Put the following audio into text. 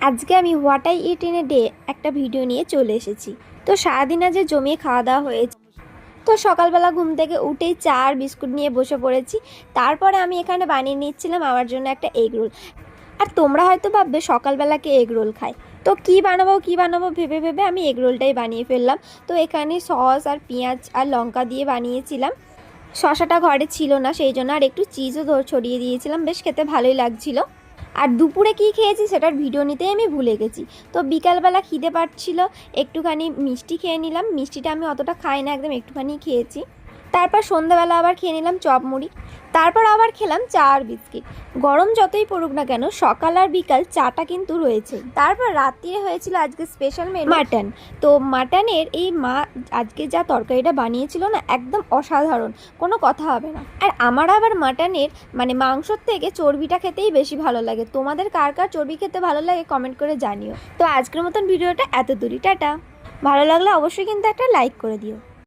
আজকে আমি what I it in a day একটা ভিডিও নিয়ে চলে এসেছি। তো সারাদিন আজ জমিয়ে খাওয়া দাওয়া হয়েছে। তো সকালবেলা ঘুম থেকে উঠেই চা আর বিস্কুট নিয়ে বসে পড়েছি। তারপরে আমি এখানে বানিয়ে নিচ্ছিলাম আমার জন্য একটা এগ রোল। আর তোমরা হয়তো ভাববে সকালবেলাকে এগ রোল খায়, তো কী বানাবো ভেবে ভেবে আমি এগ রোলটাই বানিয়ে ফেললাম। তো এখানে সস আর পেঁয়াজ আর লঙ্কা দিয়ে বানিয়েছিলাম। শসাটা ঘরে ছিল না, সেই জন্য আর একটু চিজও ছড়িয়ে দিয়েছিলাম, বেশ খেতে ভালোই লাগছিল। আর দুপুরে কী খেয়েছি সেটার ভিডিও নিতেই আমি ভুলে গেছি। তো বিকালবেলা খিদে পাচ্ছিল, একটুখানি মিষ্টি খেয়ে নিলাম। মিষ্টিটা আমি অতটা খাই না, একদম একটুখানি খেয়েছি। তারপর সন্ধ্যাবেলা আবার খেয়ে নিলাম চপ মুড়ি। তারপর আবার খেলাম চা আর বিস্কিট। গরম যতই পড়ুক না কেন, সকাল আর বিকাল চাটা কিন্তু রয়েছে। তারপর রাত্রিরে হয়েছিল আজকে স্পেশাল মেনু মাটন। তো মাটনের এই মা আজকে যা তরকারিটা বানিয়েছিল না, একদম অসাধারণ, কোনো কথা হবে না। আর আমার আবার মাটনের মাংসর থেকে চর্বিটা খেতেই বেশি ভালো লাগে। তোমাদের কার কার চর্বি খেতে ভালো লাগে কমেন্ট করে জানিও। তো আজকের মতন ভিডিওটা এত দূরই, টাটা। ভালো লাগলে অবশ্যই কিন্তু একটা লাইক করে দিও।